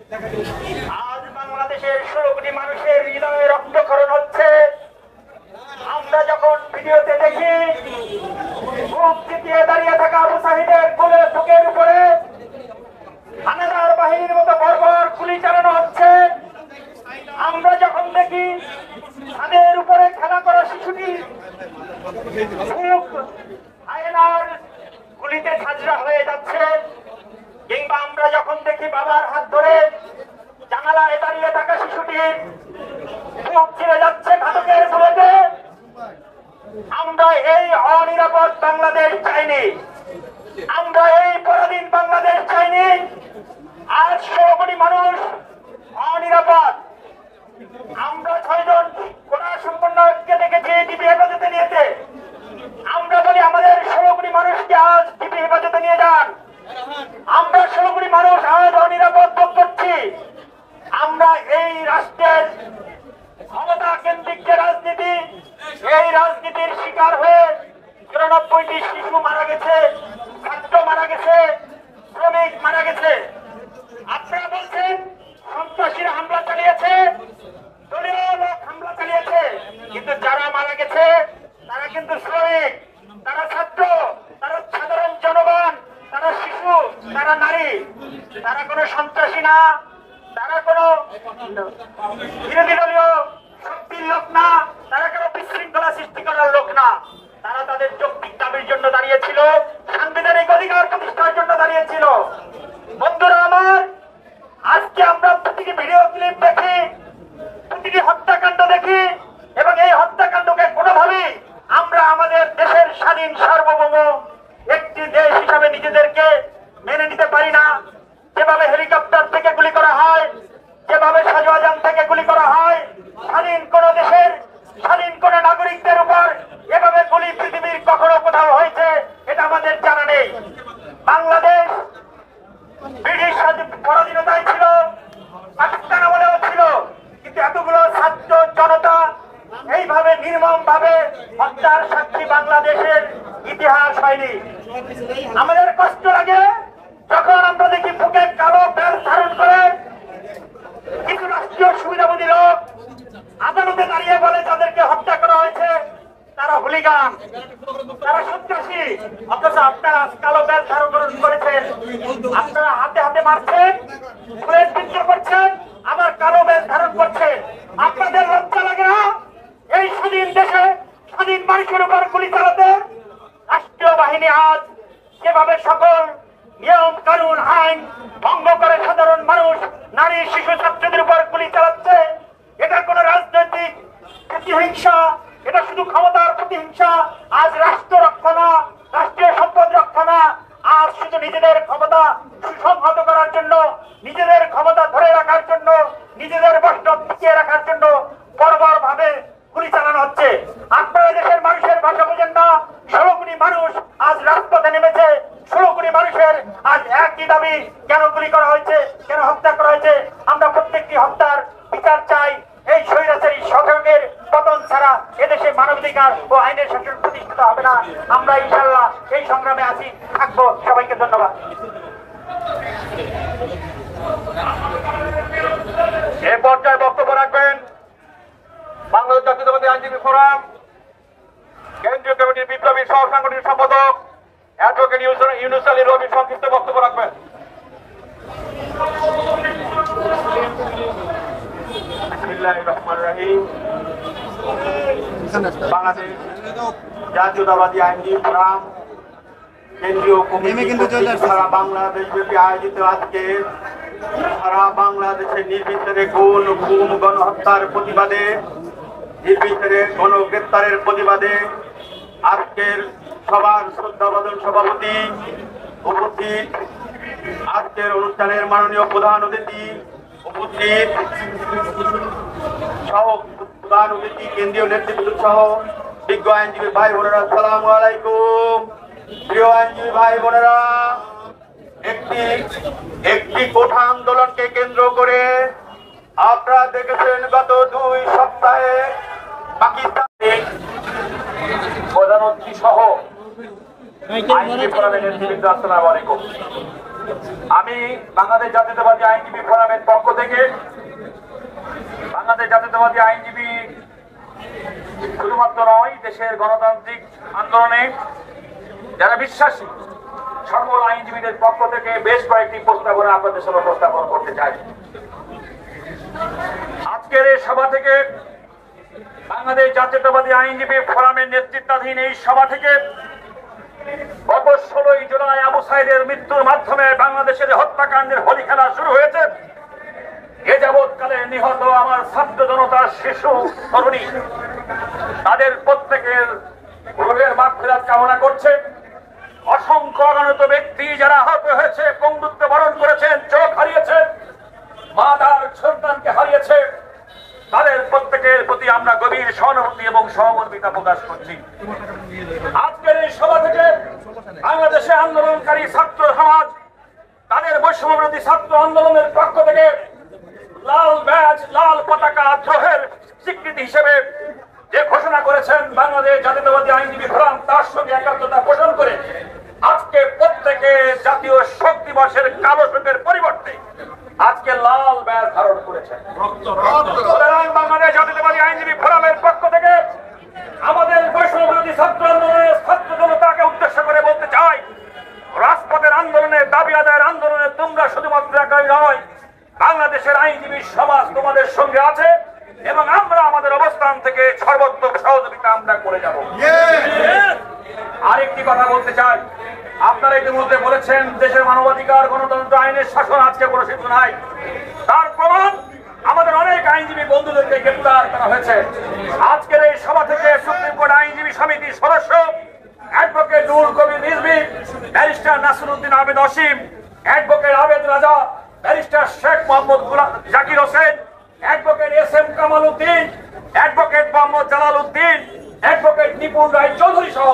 আজ বাংলাদেশের 16 কোটি মানুষের হৃদয়ে রক্তক্ষরণ হচ্ছে। আমরা যখন ভিডিওতে দেখি বুক চিতিয়ে দাঁড়িয়ে থাকা আবু সাহিদের কোলের বুকের উপরে হানাদার বাহিনীর মতো বর্বর গুলি চালানো হচ্ছে, আমরা যখন দেখি ছাদের উপরে খেলা করা শিশুটি বুক আয়নার গুলিতে ঝাঁঝরা হয়ে যাচ্ছে, কিংবা আমরা যখন দেখি বাবার হাত ধরে জানালায় দাঁড়িয়ে থাকা শিশুটির বুক ছিঁড়ে যাচ্ছে ঘাতকের গুলিতে, আমরা এই অনিরাপদ বাংলাদেশ চাইনি, আমরা এই পরাধীন বাংলাদেশ চাইনি। আজ 16 কোটি মানুষ অনিরাপদ। আমরা 6 জন কোটা সম্পন্নকে দেখেছি ডিবি হেফাজতে নিয়েছে। আমরা বলি আমাদের 16 কোটি মানুষকে আজ ডিবি হেফাজতে নিয়ে যান। আমরা 16 কোটি মানুষ আজ অনিরাপদ বোধ করছি। আমরা এই রাষ্ট্রের ক্ষমতা কেন্দ্রিক যে রাজনীতি, এই রাজনীতির শিকার হয়ে 94টি শিশু মারা গেছে, ছাত্র মারা গেছে, শ্রমিক মারা গেছে। আপনারা বলছেন সন্ত্রাসীরা হামলা চালিয়েছে, দলীয় লোক হামলা চালিয়েছে, কিন্তু যারা মারা গেছে তারা কিন্তু শ্রমিক, তারা ছাত্র, তারা সাধারণ জনগণ, তারা শিশু, তারা নারী, তারা কোনো সন্ত্রাসী না, তারা কোনো বিরোধী দলীয় শক্তির লোক না, তারা কোনো বিশৃঙ্খলা সৃষ্টি করার লোক না। তারা তাদের যৌক্তিক দাবির জন্য দাঁড়িয়েছিল, সাংবিধানিক অধিকার প্রতিষ্ঠার জন্য দাঁড়িয়েছিল। বন্ধুরা আমার, আজকে আমরা প্রতিটি ভিডিও ক্লিপ দেখি, প্রতিটি হত্যাকাণ্ড দেখি, এবং এই হত্যাকাণ্ডকে কোনোভাবেই আমরা আমাদের দেশের স্বাধীন সার্বভৌম একটি দেশ হিসাবে নিজেদেরকে মেনে নিতে পারি না। যেভাবে হেলিকপ্টার থেকে গুলি করা হয়, যেভাবে শাহজাহান থেকে গুলি করা হয়, স্বাধীন কোন দেশের স্বাধীন কোন নাগরিকদের উপর এভাবে গুলি পৃথিবীর কখনো কোথাও হয়েছে এটা আমাদের জানা নেই। বাংলাদেশ ব্রিটিশ পরাধীনতায় ছিল, পাকিস্তান আমলেও ছিল, কিন্তু এতগুলো ছাত্র জনতা এইভাবে নির্মম ভাবে হত্যার সাক্ষী বাংলাদেশের ইতিহাস হয়নি। আমাদের কষ্ট লাগে যখন আমরা দেখি বুকে কালো বেল ধারণ করে কিছু রাষ্ট্রীয় সুবিধাভোগী লোক আদালতে দাঁড়িয়ে বলে তাদেরকে হত্যা করা হয়েছে, তারা হুলিগান, তারা সন্ত্রাসী। অথচ আপনারা কালো বেল ধারণ করেছেন, আপনারা হাতে হাতে মারছেন, পুলিশ বিদ্রোহ করছেন, আবার কালো বেল ধারণ করছেন। আপনাদের লজ্জা লাগে না এই স্বাধীন দেশে স্বাধীন মানুষের উপর গুলি চালাতে? রাষ্ট্রীয় বাহিনী আজ যেভাবে সকল নিয়ম কানুন আইন ভঙ্গ করে সাধারণ মানুষ, নারী, শিশু, ছাত্রদের উপর গুলি চালাচ্ছে, এটা কোন রাজনৈতিক প্রতিহিংসা, এটা শুধু ক্ষমতার প্রতিহিংসা। আজ রাষ্ট্র রক্ষা না, রাষ্ট্রীয় সম্পদ রক্ষা না, আজ শুধু নিজেদের ক্ষমতা সুসংহত করার জন্য, নিজেদের ক্ষমতা ধরে রাখার জন্য, নিজেদের বৈষ্ণব টিকিয়ে রাখার জন্য বর্বর ভাবে গুলি চালানো হচ্ছে। আপনারা দেশের মানুষের ভাষা বোঝেন না। 16 কোটি মানুষ আজ রাজপথে নেমেছে। 16 কোটি মানুষের আজ একই দাবি, কেন গুলি করা হয়েছে, কেন হত্যা করা হয়েছে? আমরা প্রত্যেকটি হত্যার বিচার চাই। এই স্বৈরাচারী শাসকের পতন ছাড়া এদেশে মানবাধিকার ও আইনের শাসন প্রতিষ্ঠিত হবে না। আমরা ইনশাআল্লাহ এই সংগ্রামে আছি, থাকবো। সবাইকে ধন্যবাদ। এ পর্যায়ে বক্তব্য রাখবেন বাংলাদেশ জাতীয়তাবাদী আইনজীবী ফোরাম কেন্দ্রীয় কমিটির বিপ্লবী সহ সাংগঠনিক সম্পাদক অ্যাডভোকেট ইউনুস আলী রবি সংক্ষিপ্ত বক্তব্য রাখবেন। বাংলাদেশ জাতীয়তাবাদী আইনজীবী ফোরাম কেন্দ্রীয় কমিটি সারা বাংলাদেশ ব্যাপী আয়োজিত আজকে সারা বাংলাদেশের নির্বিচারে খুন, গুম, গণহত্যার প্রতিবাদে, নির্বিচারে গণগ্রেপ্তারের প্রতিবাদে আজকের সবার শ্রদ্ধাভাজন সভাপতি উপস্থিত, আজকের অনুষ্ঠানের মাননীয় প্রধান অতিথি উপস্থিত সহ প্রধান অতিথি, কেন্দ্রীয় নেতৃবৃন্দ সহ বিজ্ঞ আইনজীবী ভাই বোনেরা, আসসালামু আলাইকুম। প্রিয় আইনজীবী ভাই বোনেরা, একটি কোঠা আন্দোলনকে কেন্দ্র করে আপনারা দেখেছেন গত 2 সপ্তাহে পাকিস্তানে প্রধান অতিথি সহ আইনজীবী ফোরামের নেতৃবৃন্দ, আসসালামু আলাইকুম। আমি বাংলাদেশ জাতীয়তাবাদী আইনজীবী ফোরামের পক্ষ থেকে বাংলাদেশ জাতীয়তাবাদী আইনজীবী শুধুমাত্র নয়, দেশের গণতান্ত্রিক আন্দোলনে যারা বিশ্বাসী সকল আইনজীবীদের পক্ষ থেকে বেশ কয়েকটি প্রস্তাবনা আপনাদের সামনে উপস্থাপন করতে চাই। আজকের এই সভা থেকে বাংলাদেশ জাতীয়তাবাদী আইনজীবী ফোরামের নেতৃত্বাধীন এই সভা থেকে গত 16 জুলাই আবু সাঈদের মৃত্যুর মাধ্যমে বাংলাদেশের হত্যাকাণ্ডের হোলি খেলা শুরু হয়েছে। এ যাবৎকালে নিহত আমার ছাত্র জনতার শিশু তরুণী তাদের প্রত্যেকের রোগের মাগফিরাত কামনা করছে। অসংখ্য অগণিত ব্যক্তি যারা আহত হয়েছে, পঙ্গুত্ব বরণ করেছেন, চোখ হারিয়েছেন, মা তার সন্তানকে হারিয়েছে, তাদের প্রত্যেকের প্রতি আমরা গভীর সহানুভূতি এবং সহমর্মিতা প্রকাশ করছি। আজকের এই সভা থেকে বাংলাদেশে আন্দোলনকারী ছাত্র সমাজ তাদের বৈষম্যবিরোধী ছাত্র আন্দোলনের পক্ষ থেকে লাল ব্যাজ, লাল পতাকা দ্রোহের স্বীকৃতি হিসেবে যে ঘোষণা করেছেন বাংলাদেশ জাতীয়তাবাদী আইনজীবী ফোরাম, তার সঙ্গে একাত্মতা পোষণ করে আজকে প্রত্যেকে জাতীয় শোক দিবসের কালো শোকের পরিবর্তে আজকে লাল ব্যাজ ধারণ করেছেন। বাংলাদেশ জাতীয়তাবাদী আইনজীবী ফোরামের পক্ষ থেকে আমাদের বৈষম্যবিরোধী ছাত্র আন্দোলনের ছাত্র জনতাকে উদ্দেশ্য করে বলতে চাই, রাজপথের আন্দোলনে, দাবি আদায়ের আন্দোলনে তোমরা শুধুমাত্র একাই নয়, বাংলাদেশের আইনজীবী সমাজ তোমাদের সঙ্গে আছে এবং আমরা আমাদের অবস্থান থেকে সর্বোত্তম সহযোগিতা আমরা করে যাব। আরেকটি কথা বলতে চাই, আপনারা ইতিমধ্যে বলেছেন দেশের মানবাধিকার, গণতন্ত্র, আইনের শাসন আজকে প্রতিষ্ঠিত নাই। তার প্রমাণ আমাদের অনেক আইনজীবী বন্ধুদেরকে গ্রেফতার করা হয়েছে। আজকের এই সভা থেকে সুপ্রিম কোর্ট আইনজীবী সমিতির সদস্য advocate Nurul Kabir Rizvi, barrister Nasiruddin Ahmed Asim, advocate Abed Raja, barrister Sheikh Mohammad Zakir Hossain, advocate S M. Kamal Uddin, advocate Mohammad Jalal Uddin, advocate Nipun Roy Chowdhury সহ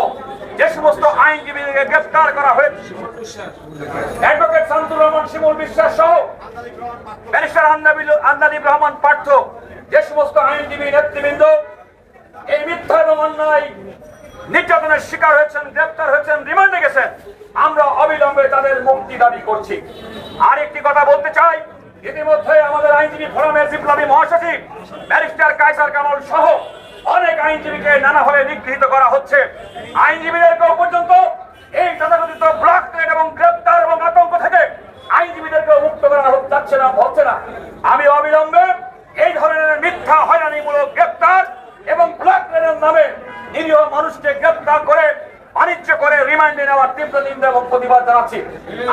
যে সমস্ত আইনজীবীকে গ্রেফতার করা হয়েছে, অ্যাডভোকেট শামসুর রহমান শিমুল বিশ্বাস সহ ব্যারিস্টার আন্দালিব রহমান পার্থ, যে সমস্ত আইনজীবী নেতৃবৃন্দ এই মিথ্যা এবং অন্যায় নির্যাতনের শিকার হয়েছেন, গ্রেফতার হয়েছেন, রিমান্ডে গেছেন, আমরা অবিলম্বে তাদের মুক্তি দাবি করছি। আরেকটি কথা বলতে চাই, ইতিমধ্যে আমাদের আইনজীবী ফোরামের বিপ্লবী মহাসচিব ব্যারিস্টার কায়সার কামাল সহ অনেক আইনজীবীকে নানাভাবে নিগৃহীত করা হচ্ছে। আইনজীবীদেরকেও পর্যন্ত এই তথাকথিত ব্লক ট্রেন এবং গ্রেপ্তার এবং আতঙ্ক থেকে আইনজীবীদেরকেও মুক্ত করা যাচ্ছে না, হচ্ছে না। আমি অবিলম্বে এই ধরনের মিথ্যা হয়রানিমূলক গ্রেপ্তার এবং ব্লক ট্রেনের নামে নিরীহ মানুষকে গ্রেপ্তার করে বাণিজ্য করে রিমান্ডে নেওয়ার তীব্র নিন্দা এবং প্রতিবাদ জানাচ্ছি।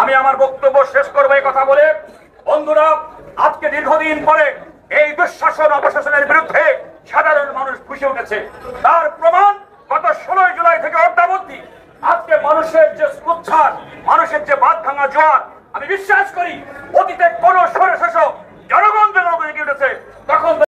আমি আমার বক্তব্য শেষ করবো এই কথা বলে, বন্ধুরা, আজকে দীর্ঘদিন পরে এই দুঃশাসন অপশাসনের বিরুদ্ধে সাধারণ মানুষ ফুঁসে উঠেছে। তার প্রমাণ গত 16 জুলাই থেকে অদ্যাবধি আজকে মানুষের যে উচ্ছ্বাস, মানুষের যে বাঁধ ভাঙা জোয়ার, আমি বিশ্বাস করি অতীতে কোন স্বৈরশাসক জনগণ যখন উঠেছে তখন